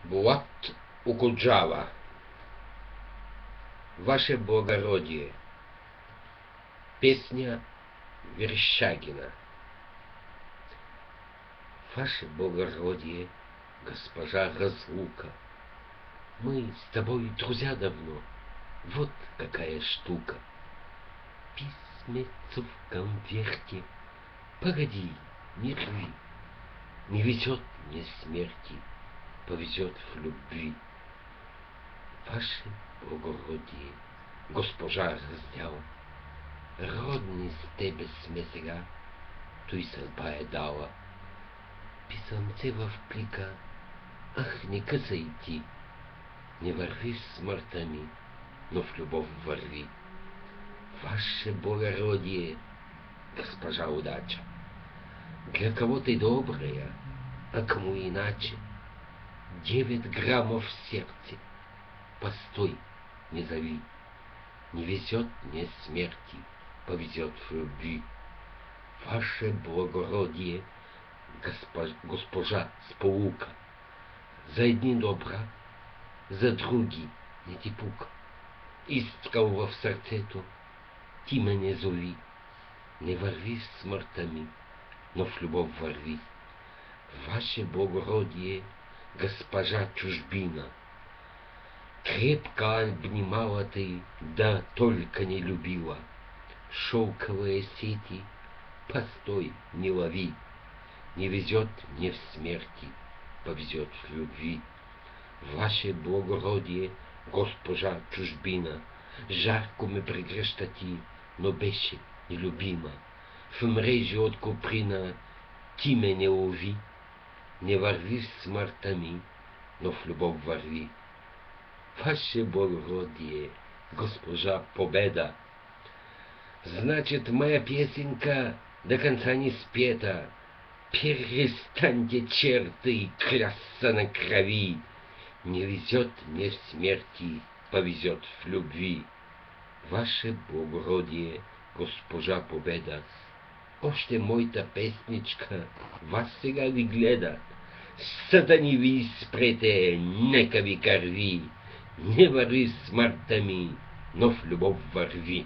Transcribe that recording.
Булат Окуджава. Ваше благородие. Песня Верещагина. Ваше благородие, госпожа Разлука, мы с тобой друзья давно, вот какая штука. Письмецо в конверте, погоди, не рви, не везет мне смерти, повезет в любви. Ваше благородие, госпожа раздяла, родни с тебе сме сега, той съдба е дала. Писъмце в плика, ах, не късай ти, не върви в смъртта ми, но в любов върви. Ваше благородие, госпожа удача, для кого-то и добрая, а кому иначе. 9 граммов в сердце, постой, не зови, не везет мне смерти, повезет в любви. Ваше благородие, госпожа Сполука, за едни добра, за други не ти пука. Искал в сърцето, ти ме не зови, не върви в смъртта ми, но в любов върви. Ваше благородие, госпожа чужбина, крепко обнимала ты, да только не любила. Шелковые сети, постой, не лови, не везет мне в смерти, повезет в любви. Ваше благородие, госпожа чужбина, жарко ме прегръща ти, но беше нелюбима. В мрежи от коприна ти ме не лови, не върви в смъртта ми, но в любов върви. Ваше благородие, госпожа Победа, значит, моя песенка до конца не спета. Перестаньте, черты, клясться на крови. Не везет мне в смерти, повезет в любви. Ваше благородие, госпожа Победа, още моята песничка вас сега ви гледа. Сатани ви спрете, нека ви кърви, не върви смъртта ми, но в любов върви.